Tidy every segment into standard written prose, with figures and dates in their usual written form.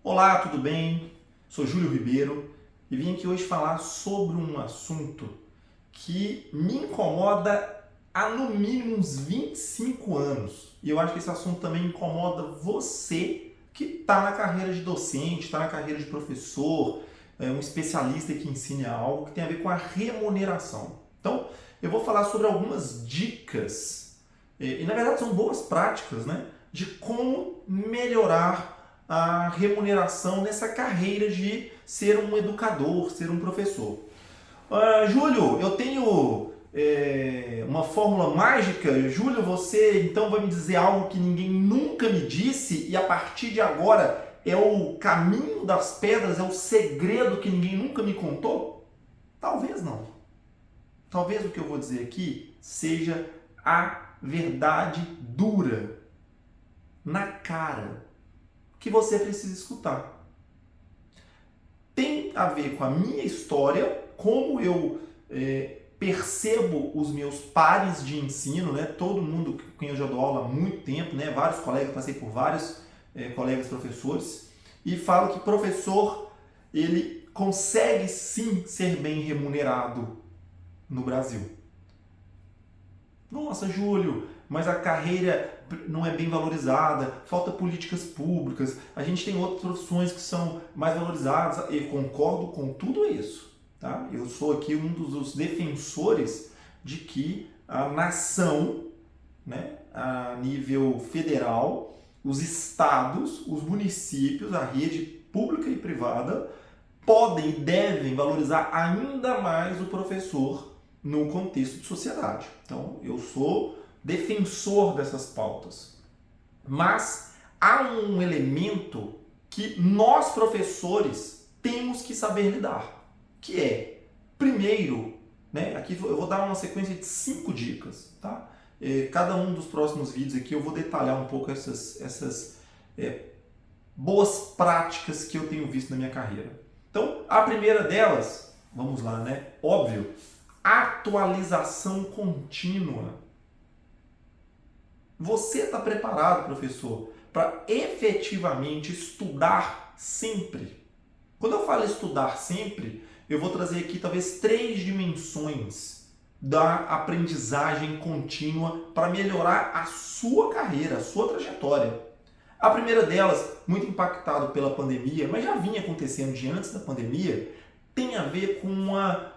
Olá, tudo bem? Sou Júlio Ribeiro e vim aqui hoje falar sobre um assunto que me incomoda há no mínimo uns 25 anos. E eu acho que esse assunto também incomoda você que está na carreira de docente, está na carreira de professor, um especialista que ensine algo que tem a ver com a remuneração. Então, eu vou falar sobre algumas dicas, e na verdade são boas práticas, né? De como melhorar a remuneração nessa carreira de ser um educador, ser um professor. Júlio, eu tenho uma fórmula mágica. Júlio, você então vai me dizer algo que ninguém nunca me disse e a partir de agora é o caminho das pedras, é o segredo que ninguém nunca me contou? Talvez não. Talvez o que eu vou dizer aqui seja a verdade dura, na cara, que você precisa escutar. Tem a ver com a minha história, como eu percebo os meus pares de ensino, né? Todo mundo com quem eu já dou aula há muito tempo, né? Vários colegas, passei por vários colegas professores, e falo que professor, ele consegue sim ser bem remunerado no Brasil. Nossa, Júlio, mas a carreira não é bem valorizada, falta políticas públicas, a gente tem outras profissões que são mais valorizadas. Eu concordo com tudo isso. Tá? Eu sou aqui um dos defensores de que a nação, né, a nível federal, os estados, os municípios, a rede pública e privada, podem e devem valorizar ainda mais o professor no contexto de sociedade. Então, eu sou defensor dessas pautas. Mas há um elemento que nós, professores, temos que saber lidar, que é, primeiro, né, aqui eu vou dar uma sequência de 5 dicas, tá? Cada um dos próximos vídeos aqui eu vou detalhar um pouco essas boas práticas que eu tenho visto na minha carreira. Então, a primeira delas, vamos lá, né? Óbvio, atualização contínua. Você está preparado, professor, para efetivamente estudar sempre? Quando eu falo estudar sempre, eu vou trazer aqui talvez 3 dimensões da aprendizagem contínua para melhorar a sua carreira, a sua trajetória. A primeira delas, muito impactado pela pandemia, mas já vinha acontecendo de antes da pandemia, tem a ver com uma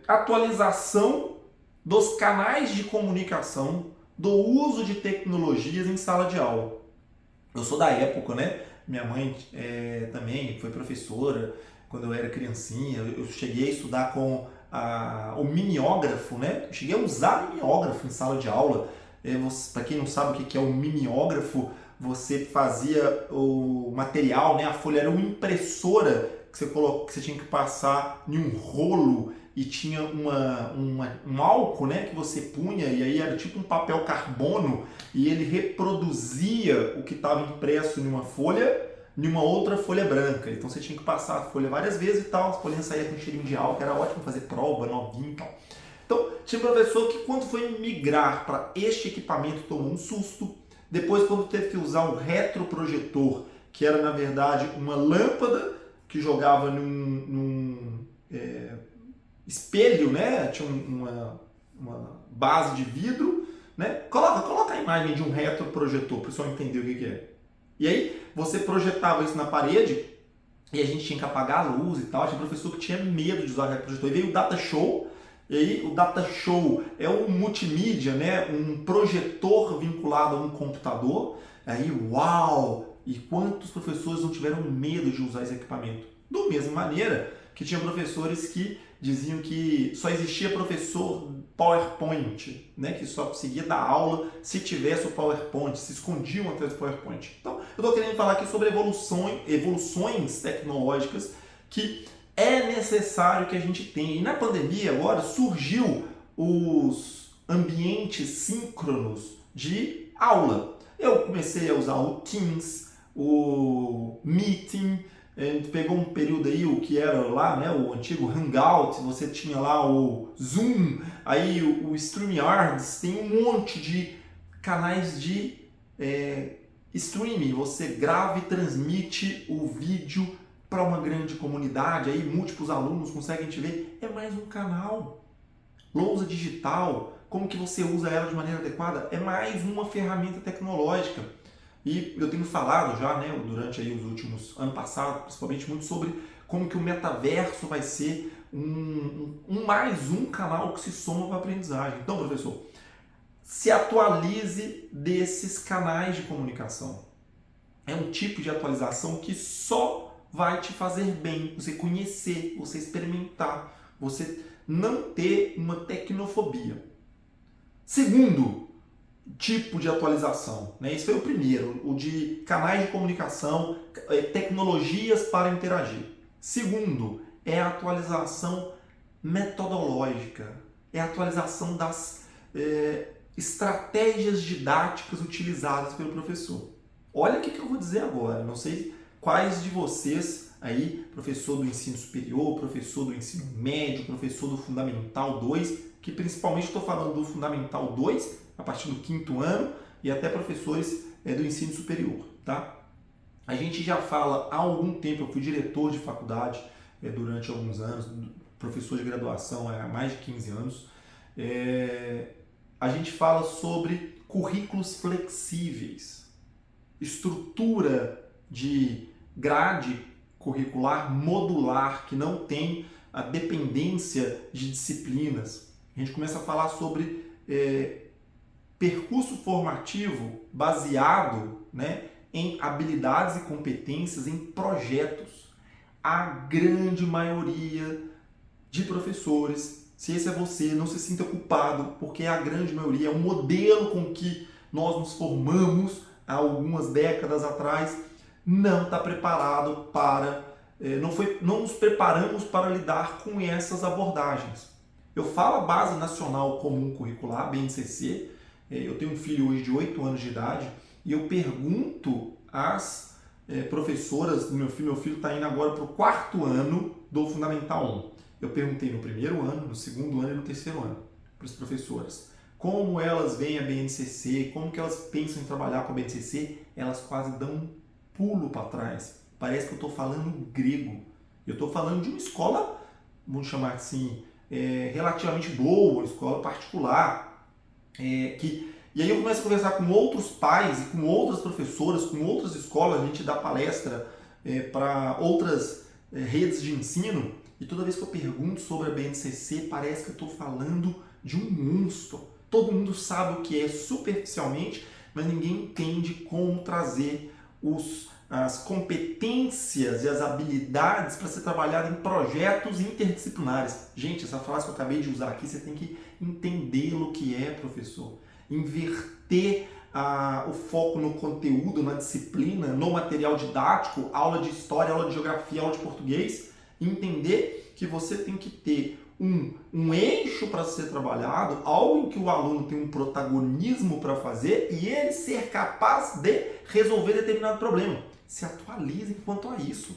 atualização dos canais de comunicação, do uso de tecnologias em sala de aula. Eu sou da época, né? Minha mãe também foi professora quando eu era criancinha. Eu cheguei a estudar com o mimeógrafo, né? Eu cheguei a usar mimeógrafo em sala de aula. Para quem não sabe o que é o mimeógrafo, você fazia o material, né? A folha era uma impressora que você tinha que passar em um rolo e tinha um álcool, né, que você punha, e aí era tipo um papel carbono, e ele reproduzia o que estava impresso em uma folha, em uma outra folha branca. Então você tinha que passar a folha várias vezes e tal, as folhinhas saíam com cheirinho de álcool, era ótimo fazer prova, novinho e tal. Então, tinha um professor que quando foi migrar para este equipamento tomou um susto. Depois, quando teve que usar um retroprojetor, que era na verdade uma lâmpada que jogava num espelho, né? Tinha uma base de vidro, né? Coloca a imagem de um retroprojetor para o pessoal entender o que é. E aí você projetava isso na parede e a gente tinha que apagar a luz e tal. Tinha professor que tinha medo de usar retroprojetor. E veio o Data Show. E aí o Data Show é um multimídia, né? Um projetor vinculado a um computador. Aí, uau! E quantos professores não tiveram medo de usar esse equipamento? Da mesma maneira que tinha professores que diziam que só existia professor PowerPoint, né? Que só conseguia dar aula se tivesse o PowerPoint, se escondiam atrás do PowerPoint. Então, eu estou querendo falar aqui sobre evoluções tecnológicas que é necessário que a gente tenha. E na pandemia agora surgiu os ambientes síncronos de aula. Eu comecei a usar o Teams, o Meeting. A gente pegou um período aí, o que era lá, né, o antigo Hangout, você tinha lá o Zoom, aí o StreamYard, tem um monte de canais de streaming, você grava e transmite o vídeo para uma grande comunidade, aí múltiplos alunos conseguem te ver, é mais um canal. Lousa digital, como que você usa ela de maneira adequada, é mais uma ferramenta tecnológica. E eu tenho falado já, né, durante aí os últimos ano passado, principalmente muito sobre como que o metaverso vai ser mais um canal que se soma para a aprendizagem. Então, professor, se atualize desses canais de comunicação. É um tipo de atualização que só vai te fazer bem, você conhecer, você experimentar, você não ter uma tecnofobia. Segundo tipo de atualização, né? Esse foi o primeiro, o de canais de comunicação, tecnologias para interagir. Segundo, é a atualização metodológica, é a atualização das estratégias didáticas utilizadas pelo professor. Olha o que eu vou dizer agora, não sei quais de vocês aí, professor do ensino superior, professor do ensino médio, professor do Fundamental 2, que principalmente estou falando do Fundamental 2, a partir do 5º ano, e até professores do ensino superior, tá? A gente já fala há algum tempo, eu fui diretor de faculdade durante alguns anos, professor de graduação há mais de 15 anos, a gente fala sobre currículos flexíveis, estrutura de grade curricular modular, que não tem a dependência de disciplinas. A gente começa a falar sobre percurso formativo baseado, né, em habilidades e competências, em projetos. A grande maioria de professores, se esse é você, não se sinta culpado, porque a grande maioria é o modelo com que nós nos formamos há algumas décadas atrás, não está preparado para, não nos preparamos para lidar com essas abordagens. Eu falo a Base Nacional Comum Curricular, BNCC, eu tenho um filho hoje de 8 anos de idade, e eu pergunto às professoras do meu filho está indo agora para o 4º ano do Fundamental 1. Eu perguntei no 1º ano, no 2º ano e no 3º ano para as professoras como elas veem a BNCC, como que elas pensam em trabalhar com a BNCC, elas quase dão um pulo para trás. Parece que eu estou falando grego. Eu estou falando de uma escola, vamos chamar assim, relativamente boa, uma escola particular, e aí eu começo a conversar com outros pais e com outras professoras, com outras escolas, a gente dá palestra para outras redes de ensino, e toda vez que eu pergunto sobre a BNCC, parece que eu estou falando de um monstro. Todo mundo sabe o que é superficialmente, mas ninguém entende como trazer as competências e as habilidades para ser trabalhado em projetos interdisciplinares. Gente, essa frase que eu acabei de usar aqui, você tem que entender o que é, professor. Inverter o foco no conteúdo, na disciplina, no material didático, aula de história, aula de geografia, aula de português, entender que você tem que ter um eixo para ser trabalhado, algo em que o aluno tem um protagonismo para fazer e ele ser capaz de resolver determinado problema. Se atualizem quanto a isso.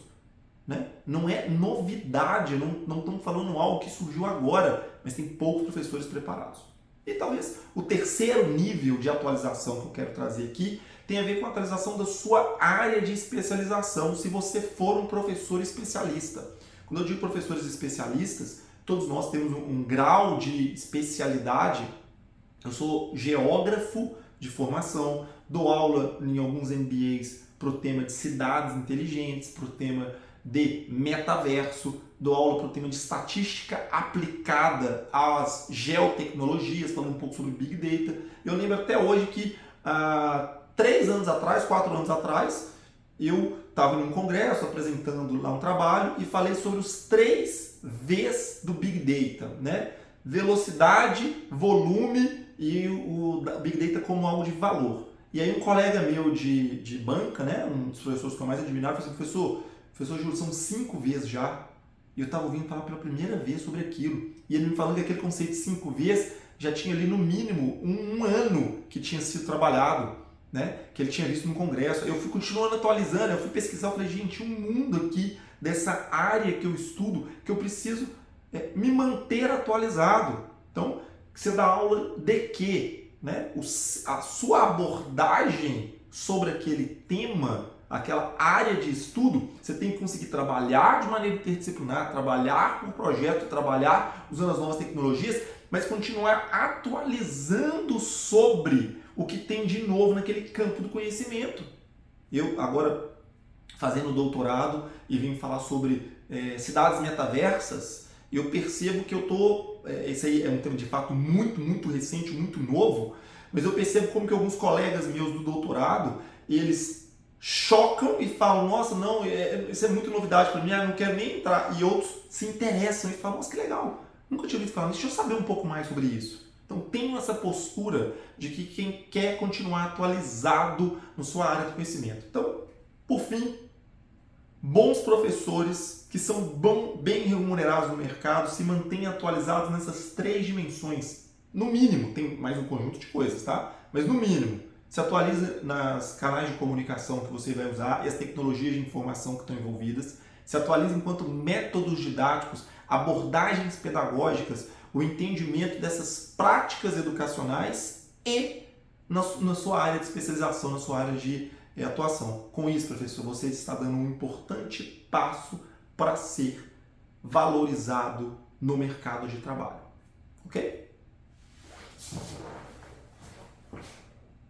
Né? Não é novidade, não estamos falando algo que surgiu agora, mas tem poucos professores preparados. E talvez o terceiro nível de atualização que eu quero trazer aqui tem a ver com a atualização da sua área de especialização, se você for um professor especialista. Quando eu digo professores especialistas, todos nós temos um grau de especialidade. Eu sou geógrafo de formação, dou aula em alguns MBAs para o tema de cidades inteligentes, para o tema de metaverso, dou aula para o tema de estatística aplicada às geotecnologias, falando um pouco sobre Big Data. Eu lembro até hoje que 3 anos atrás, 4 anos atrás, eu estava num congresso apresentando lá um trabalho e falei sobre os 3 V's do Big Data, né? Velocidade, volume e o Big Data como algo de valor. E aí um colega meu de banca, né, um dos professores que eu mais admirava, falou assim, professor Júlio, são 5 V's já. E eu estava ouvindo falar pela primeira vez sobre aquilo. E ele me falando que aquele conceito de 5 V's já tinha ali no mínimo um ano que tinha sido trabalhado, né? Que ele tinha visto no congresso. Eu fui continuando atualizando, eu fui pesquisar, eu falei, gente, um mundo aqui dessa área que eu estudo, que eu preciso me manter atualizado. Então, você dá aula de quê? Né? A sua abordagem sobre aquele tema, aquela área de estudo, você tem que conseguir trabalhar de maneira interdisciplinar, trabalhar com o projeto, trabalhar usando as novas tecnologias, mas continuar atualizando sobre o que tem de novo naquele campo do conhecimento. Eu agora fazendo doutorado e vim falar sobre cidades metaversas, eu percebo que eu estou... esse aí é um tema de fato muito recente, muito novo, mas eu percebo como que alguns colegas meus do doutorado, eles chocam e falam, nossa, não, isso é muito novidade para mim, não quero nem entrar. E outros se interessam e falam, nossa, que legal, nunca tinha ouvido falar, deixa eu saber um pouco mais sobre isso. Então tenho essa postura de que quem quer continuar atualizado na sua área de conhecimento. Então, por fim, bons professores que são bem remunerados no mercado se mantêm atualizados nessas 3 dimensões. No mínimo, tem mais um conjunto de coisas, tá? Mas no mínimo, se atualiza nas canais de comunicação que você vai usar e as tecnologias de informação que estão envolvidas. Se atualiza enquanto métodos didáticos, abordagens pedagógicas, o entendimento dessas práticas educacionais e na sua área de especialização, na sua área de atuação. Com isso, professor, você está dando um importante passo para ser valorizado no mercado de trabalho. Ok?